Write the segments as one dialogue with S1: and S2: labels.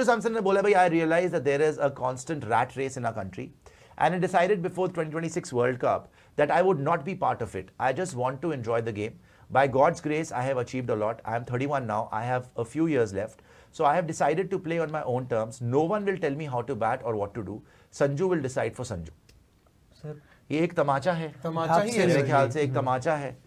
S1: Sanju Samson ने बोला भाई I realize that there is a constant rat race in our country and I decided before 2026 World Cup that I would not be part of it. I just want to enjoy the game. By God's grace, I have achieved a lot. I am 31 now. I have a few years left. So I have decided to play on my own terms. No one will tell me how to bat or what to do. Sanju will decide for Sanju.
S2: Sir
S1: ये एक तमाचा है,
S3: तमाचा ही है
S1: मेरे ख्याल से एक तमाचा है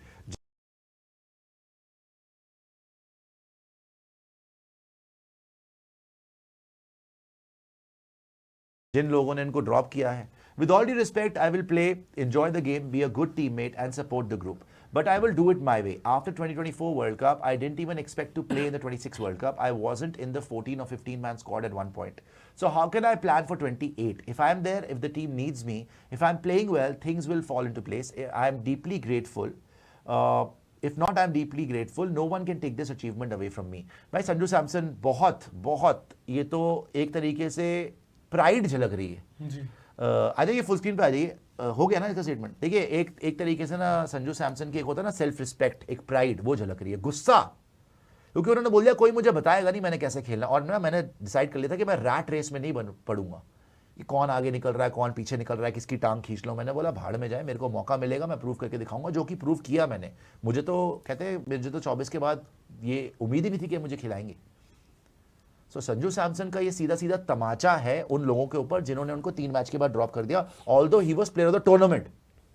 S1: जिन लोगों ने इनको ड्रॉप किया है. With all due respect, I will play, enjoy the game, be a good teammate and support the group. But I will do it my way. After 2024 World Cup, I didn't even expect to play in the 26 World Cup. I wasn't in the 14 or 15 man squad at one point. So how can I plan for 28? If I'm there, if the team needs me, if I'm playing well, things will fall into place. I'm deeply grateful. If not, I'm deeply grateful. No one can take this achievement away from me. भाई संजू सैमसन बहुत ये तो एक तरीके से pride झलक रही है. आ जाइए फुल स्क्रीन पे आ जाइए. हो गया ना इसका स्टेटमेंट. देखिए एक तरीके से ना संजू सैमसन की एक होता है ना सेल्फ रिस्पेक्ट, एक प्राइड, वो झलक रही है. गुस्सा, क्योंकि उन्होंने बोल दिया कोई मुझे बताएगा नहीं मैंने कैसे खेलना. और ना मैंने डिसाइड कर लिया था कि मैं रैट रेस में नहीं पड़ूंगा कि कौन आगे निकल रहा है कौन पीछे निकल रहा है, किसकी टांग खींच लो. मैंने बोला भाड़ में जाए, मेरे को मौका मिलेगा मैं प्रूव करके दिखाऊंगा, जो कि प्रूव किया मैंने. मुझे तो कहते हैं मुझे तो 24 के बाद ये उम्मीद ही नहीं थी कि मुझे खिलाएंगे. सो संजू सैमसन का ये सीधा तमाचा है उन लोगों के ऊपर जिन्होंने उनको 3 मैच के बाद ड्रॉप कर दिया. Although he was player of the tournament.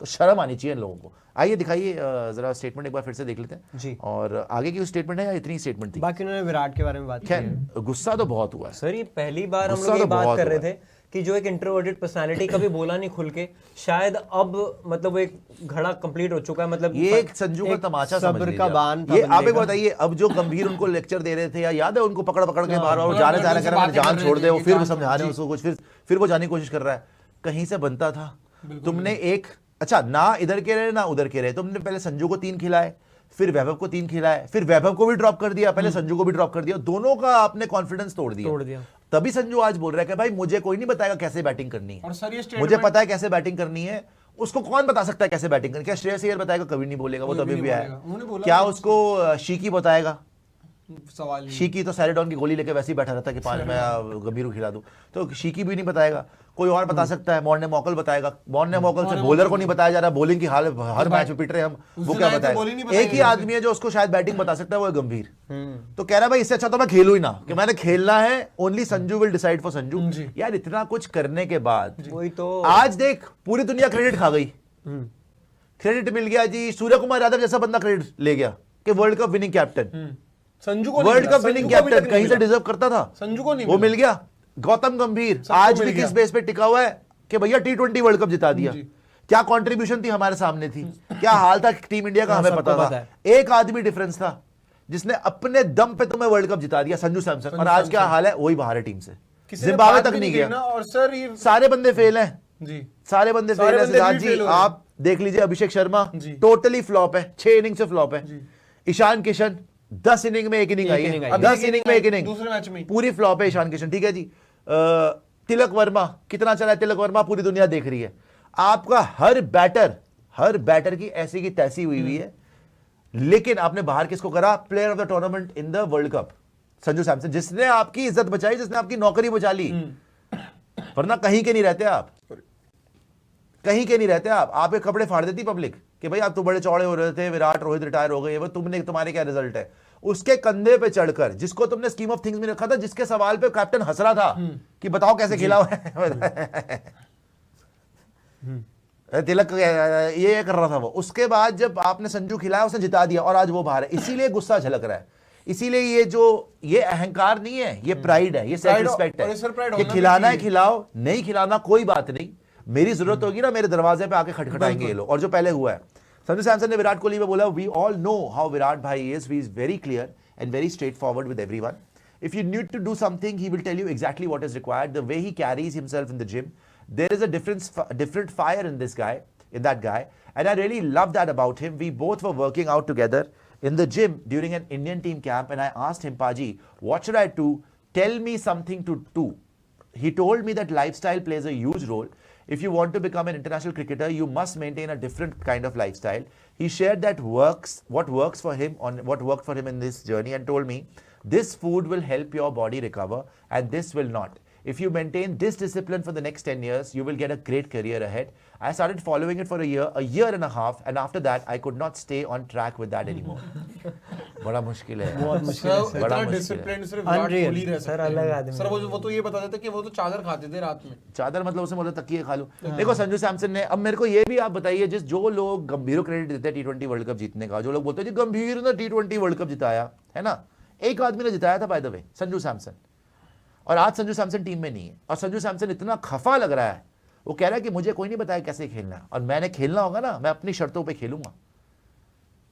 S1: तो शर्म आनी चाहिए इन लोगों को. आइए दिखाइए जरा स्टेटमेंट एक बार फिर से देख लेते हैं
S2: जी.
S1: और आगे की स्टेटमेंट है या इतनी स्टेटमेंट थी?
S2: बाकी उन्होंने विराट के बारे में बात की है.
S1: खैर गुस्सा तो बहुत हुआ है
S2: सर. ये पहली बार हम
S1: गुस्सा
S2: लोग ये
S1: तो
S2: बात
S1: बहुत
S2: कर रहे
S1: हुआ
S2: थे कि जो एक इंट्रोवर्टेड पर्सनालिटी कभी बोला नहीं खुल के, शायद अब मतलब वो एक घड़ा कंप्लीट हो चुका है. मतलब
S1: ये एक संजू का तमाचा समझ
S2: सब्र
S1: लीजिए
S2: का
S1: आप.
S2: बान था
S1: ये
S2: बंदे
S1: आप एक
S2: का.
S1: बताइए, अब जो गंभीर उनको लेक्चर दे रहे थे, या याद है उनको पकड़ के बार बार जाने जा रहे हैं जान छोड़ दे, वो फिर वो समझा रहे हैं उसको कुछ, फिर वो जाने की कोशिश कर रहा है. कहीं से बनता था. तुमने एक अच्छा ना इधर के रहे ना उधर के रहे, तुमने पहले संजू को 3 खिलाए, फिर वैभव को 3 खिलाए, फिर वैभव को भी ड्रॉप कर दिया, पहले संजू को भी ड्रॉप कर दिया. दोनों का आपने कॉन्फिडेंस तोड़ दिया. तभी संजू आज बोल रहा है कि भाई मुझे कोई नहीं बताएगा कैसे बैटिंग करनी है.
S3: और सर ये
S1: मुझे पता है कैसे बैटिंग करनी है. उसको कौन बता सकता है कैसे बैटिंग करनी? क्या श्रेयस अय्यर बताएगा? कभी नहीं बोलेगा. वो तभी भी आया. क्या उसको शीकी बताएगा?
S3: सवाल
S1: शीकी तो सैरेडॉन की गोली लेके वैसे ही बैठा रहता कि 5 मैं गंभीर को खिला दूं. तो शीकी भी नहीं बताएगा. कोई और बता सकता है. मॉर्ने मॉकल बताएगा. मॉर्ने मॉकल से बॉलर को नहीं बताया जा रहा. बॉलिंग की हाल हर मैच में पिट रहे हम. वो क्या बताएगा? एक ही आदमी है जो उसको शायद बैटिंग बता सकता है, वो है गंभीर. तो कह रहा है भाई इससे अच्छा तो मैं खेलूं ही ना, कि मैंने खेलना है. Only Sanju will decide for Sanju. यार इतना कुछ करने के बाद
S2: वही तो
S1: आज देख पूरी दुनिया क्रेडिट खा गई. क्रेडिट मिल गया जी. सूर्य कुमार यादव जैसा बंदा क्रेडिट ले गया कि world cup winning captain,
S3: Sanju को
S1: वर्ल्ड कप विनिंग कैप्टन कहीं से डिजर्व करता था.
S3: संजू को नहीं
S1: वो मिल गया. गौतम गंभीर आज भी किस बेस पे टिका हुआ है कि भैया T20 वर्ल्ड कप जिता दिया. क्या कंट्रीब्यूशन थी हमारे सामने थी, क्या हाल था टीम इंडिया का हमें पता था. एक आदमी डिफरेंस था जिसने अपने दम पे तुम्हें वर्ल्ड कप जिता दिया, संजू सैमसन. और आज क्या हाल है? वही बाहर है टीम से, जिम्बाब्वे तक नहीं गया.
S3: और सर ये
S1: सारे बंदे फेल हैं
S3: जी.
S1: सारे बंदे फेल हैं. सिद्धार्थ जी आप देख लीजिए, अभिषेक शर्मा टोटली फ्लॉप है. 6 इनिंग से फ्लॉप है. ईशान किशन 10 इनिंग में 1 इनिंग आई है. 10 इनिंग में 1 इनिंग
S3: दूसरे मैच में
S1: पूरी फ्लॉप है ईशान किशन. ठीक है जी. तिलक वर्मा कितना चला है? तिलक वर्मा पूरी दुनिया देख रही है. आपका हर बैटर की ऐसी की तैसी हुई है. लेकिन आपने बाहर किसको करा? Player of the tournament in the world cup Sanju Samson, जिसने आपकी इज्जत बचाई, जिसने आपकी नौकरी बचा ली. वरना कहीं के नहीं रहते आप, कहीं के नहीं रहते आप. आपके कपड़े फाड़ देती पब्लिक कि भाई आप तो बड़े चौड़े हो रहे थे, विराट रोहित रिटायर हो गए, वो तुमने तुम्हारे क्या रिजल्ट है. उसके कंधे पे चढ़कर, जिसको तुमने स्कीम ऑफ थिंग्स में रखा था, जिसके सवाल पे कैप्टन हंस रहा था कि बताओ कैसे खेला हुआ है. तिलक ये कर रहा था वो. उसके बाद जब आपने संजू खिलाया, उसने जिता दिया और आज वो बाहर है. इसीलिए गुस्सा झलक रहा है. इसीलिए ये अहंकार नहीं है, ये प्राइड है, ये सेल्फ रिस्पेक्ट है कि खिलाना है खिलाओ, नहीं खिलाना कोई बात नहीं. मेरी जरूरत होगी ना, मेरे दरवाजे पे आके खटखटाएंगे ये लोग. और जो पहले हुआ है, संजू सैमसन ने विराट कोहली में बोला, we all know how Virat भाई is. He is very clear and very straightforward with everyone. If you need to do something, he will tell you exactly what is required. The way he carries himself in the gym, there is a different fire in that guy, and I really love that about him. We both were working out together in the gym during an Indian team camp, and I asked him, Paji, what should I do? Tell me something to do. He told me that lifestyle plays a huge role. If you want to become an international cricketer, you must maintain a different kind of lifestyle. He shared what worked for him in this journey, and told me This food will help your body recover, and this will not. If you maintain this discipline for the next 10 years, you will get a great career ahead. I started following it for a year and a half, and after that, I could not stay on track with that anymore. बड़ा मुश्किल है यार।
S2: बहुत मुश्किल है
S3: sir
S2: sir.
S1: बड़ा
S3: इतना
S1: मुश्किल है।
S3: डिसिप्लिन सिर्फ विराट
S2: Unreal,
S3: कोहली रह
S2: सर,
S3: सकते
S2: अलग
S3: हैं।
S2: आदमी
S3: सर वो तो ये बता देते कि वो तो चादर खाते थे रात में।
S1: चादर मतलब उसे बोला तकिए खा लो। देखो संजू सैमसन ने, अब मेरे को ये भी आप बताइए, जिस जो लोग गंभीर को क्रेडिट देते हैं T20 वर्ल्ड कप जीतने का, जो लोग बोलते हैं जी गंभीर ने T20 वर्ल्ड कप जिताया, है ना, एक आदमी ने जिताया था by the way, Sanju Samson. और आज संजू सैमसन टीम में नहीं है, और संजू सैमसन इतना खफा लग रहा है, वो कह रहा है कि मुझे कोई नहीं बताया कैसे खेलना है, और मैंने खेलना होगा ना, मैं अपनी शर्तों पे खेलूंगा,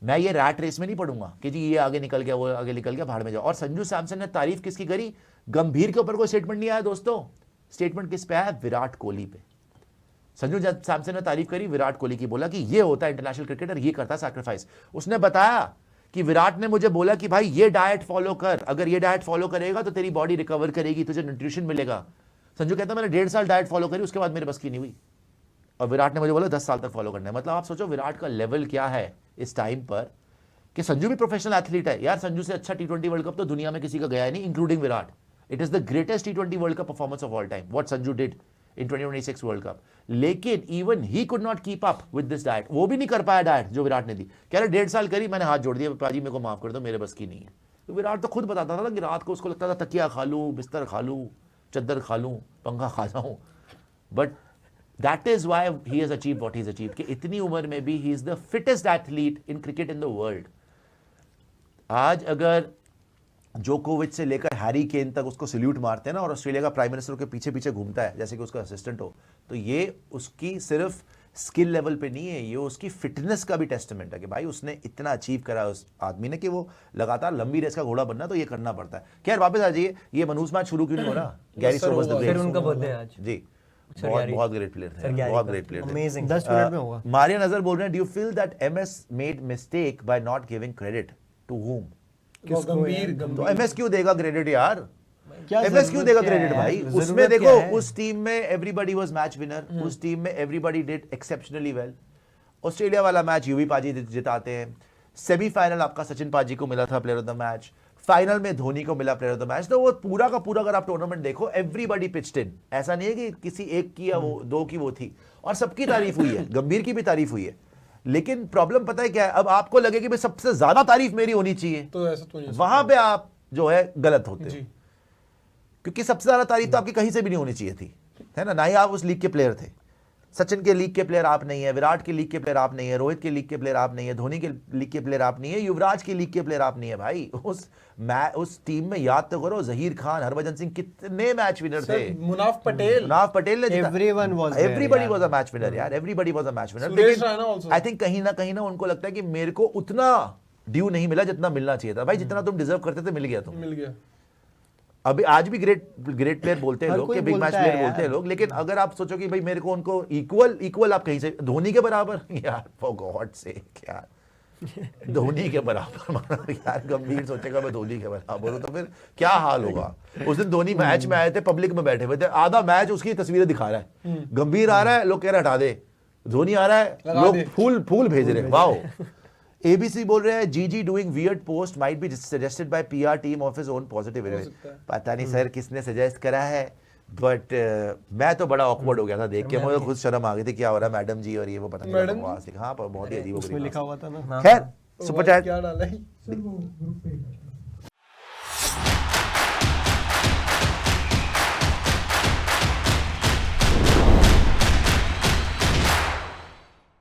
S1: मैं ये रैट रेस में नहीं पढ़ूंगा कि जी ये आगे निकल गया, वो आगे निकल गया, भाड़ में जाओ। और संजू सैमसन ने तारीफ किसकी करी? गंभीर के ऊपर कोई स्टेटमेंट नहीं आया दोस्तों, स्टेटमेंट किस पे आया? विराट कोहली पे। संजू सैमसन ने तारीफ करी विराट कोहली की, बोला कि ये होता है इंटरनेशनल क्रिकेटर, ये करता है सैक्रिफाइस। उसने बताया कि विराट ने मुझे बोला कि भाई ये डाइट फॉलो कर, अगर ये डाइट फॉलो करेगा तो तेरी बॉडी रिकवर करेगी, तुझे न्यूट्रिशन मिलेगा। संजू कहता मैंने 1.5 साल डाइट फॉलो करी, उसके बाद मेरे बस की नहीं हुई, और विराट ने मुझे बोला 10 साल तक फॉलो करना है। मतलब आप सोचो विराट का लेवल क्या है इस टाइम पर, कि संजू भी प्रोफेशनल एथलीट है यार। संजू से अच्छा T20 वर्ल्ड कप तो दुनिया में किसी का गया है नहीं, including Virat. It is the greatest T20 world cup performance of all time, what Sanju did in 2026 world cup. लेकिन even he could not keep up with this diet, वो भी नहीं कर पाया डाइट जो विराट ने दी। कह रहे 1.5 साल करी, मैंने हाथ जोड़ दिया, पाजी मेरे को माफ कर दो, मेरे बस की नहीं है। तो विराट तो खुद बताता था कि रात को उसको लगता था तकिया खा लूँ, बिस्तर खा लूँ, चद्दर खा लूँ, पंखा खा जाऊँ, but that is why he has achieve what he has achieve, कि इतनी उम्र में भी he is the fittest athlete in cricket in the world. आज अगर जोकोविच से लेकर हैरी केन तक उसको सल्यूट मारते हैं ना, और ऑस्ट्रेलिया का प्राइम मिनिस्टर के पीछे पीछे घूमता है जैसे कि उसका असिस्टेंट हो, तो ये उसकी सिर्फ स्किल लेवल पे नहीं है, ये उसकी फिटनेस का भी टेस्टमेंट है कि भाई उसने इतना अचीव करा उस आदमी ने, कि वो लगातार लंबी रेस का घोड़ा बनना, तो ये करना पड़ता है। खैर वापस आ जाइए, ये मनूस मैच शुरू क्यों नहीं हो रहा? गैरी सोबर्स द
S2: फिर
S1: ग्रेट
S2: उनका बर्थडे आज।
S1: जी,
S2: सर
S1: बहुत
S2: गैरी।
S1: बहुत ग्रेट प्लेयर
S2: सर
S1: थे,
S2: गैरी
S1: बहुत
S2: का।
S1: ग्रेट प्लेयर थे।
S2: Amazing।
S4: 10 मिनट में होगा।
S1: मारिया नजर बोल रहे हैं, do you feel that MS made mistake by not giving credit to him?
S3: Gambhir
S1: तो एमएस क्यों देगा क्रेडिट यार?
S4: क्या
S1: एमएस क्यों
S4: जरूरत
S1: देगा
S4: क्या
S1: क्रेडिट
S4: है?
S1: भाई?
S4: जरूरत
S1: उसमें
S4: क्या
S1: देखो,
S4: है?
S1: उस टीम में एवरीबॉडी वाज मैच विनर, उस टीम में everybody did exceptionally well. Australia वाला मैच यूवी पाजी जिताते हैं, सेमीफाइनल आपका सचिन पाजी को मिला था player of the match, final में धोनी को मिला प्लेयर ऑफ द मैच। तो वो पूरा का पूरा अगर आप टूर्नामेंट देखो, एवरीबॉडी पिच्ड इन, ऐसा नहीं है कि किसी एक की या वो दो की वो थी, और सबकी तारीफ हुई है, गंभीर की भी तारीफ हुई है। लेकिन प्रॉब्लम पता है क्या है? अब आपको लगे कि भाई सबसे ज्यादा तारीफ मेरी होनी चाहिए,
S3: तो ऐसा तो नहीं
S1: वहां पे आप जो है गलत होते हो,
S3: जी।
S1: क्योंकि सबसे ज्यादा तारीफ तो आपकी कहीं से भी नहीं होनी चाहिए थी, है ना। ही आप उस लीग के प्लेयर थे, सचिन के लीग के प्लेयर आप नहीं है, विराट के लीग के प्लेयर आप नहीं है, रोहित के लीग के प्लेयर आप नहीं है, धोनी के लीग के प्लेयर आप नहीं है, युवराज के लीग के प्लेयर आप नहीं है भाई। उस टीम में याद तो करो, जहीर खान, हरभजन सिंह कितने मैच विनर थे।
S3: मुनाफ पटेल,
S1: मुनाफ पटेल ने जीता।
S4: Everyone was there,
S1: Everybody
S4: यार।
S1: was a match winner यार, everybody was a match winner।
S3: Suresh Raina also।
S1: I think कहीं ना उनको लगता है कि मेरे को उतना ड्यू नहीं मिला जितना मिलना चाहिए था। भाई जितना तुम डिजर्व करते थे मिल गया तुम।
S3: मिल गया।
S1: अभी आज भी ग्रेट प्लेयर बोलते हैं
S4: हर
S1: लोग,
S4: कोई
S1: कि बिग मैच
S4: बोलता है
S1: प्लेयर
S4: यार।
S1: बोलते हैं लोग, लेकिन अगर आप सोचो कि भाई मेरे को उनको इक्वल आप कहीं से, धोनी के बराबर यार, फॉर गॉड सेक यार, धोनी के बराबर माना यार, गंभीर सोचेगा मैं धोनी के बराबर हूं तो फिर क्या हाल होगा। उस दिन धोनी मैच में आए थे, पब्लिक में बैठे हुए थे, आधा मैच उसकी तस्वीरें दिखा रहा है, गंभीर आ रहा है, लोग कह रहे हटा दे, धोनी आ रहा है,
S3: लगा
S1: लोग
S3: दे।
S1: फूल भेज रहे हैं, वाओ। एबीसी बोल रहे हैं, जीजी doing weird post might be suggested by PR team of his own positive image.
S3: सकता है।
S1: पता नहीं सर किसने सजेस्ट करा है, बट मैं तो बड़ा ऑकवर्ड हो गया था देख के, मुझे खुद शर्म आ गई थी, क्या हो रहा है मैडम जी और ये वो, पता नहीं
S3: मैडम
S1: बकवास थी। हाँ, पर बहुत ही अजीब हो
S4: उसमें
S1: गई।
S4: लिखा हुआ था ना।
S1: खैर सुपर चैट
S3: क्या डाला है?
S5: सर वो ग्रुप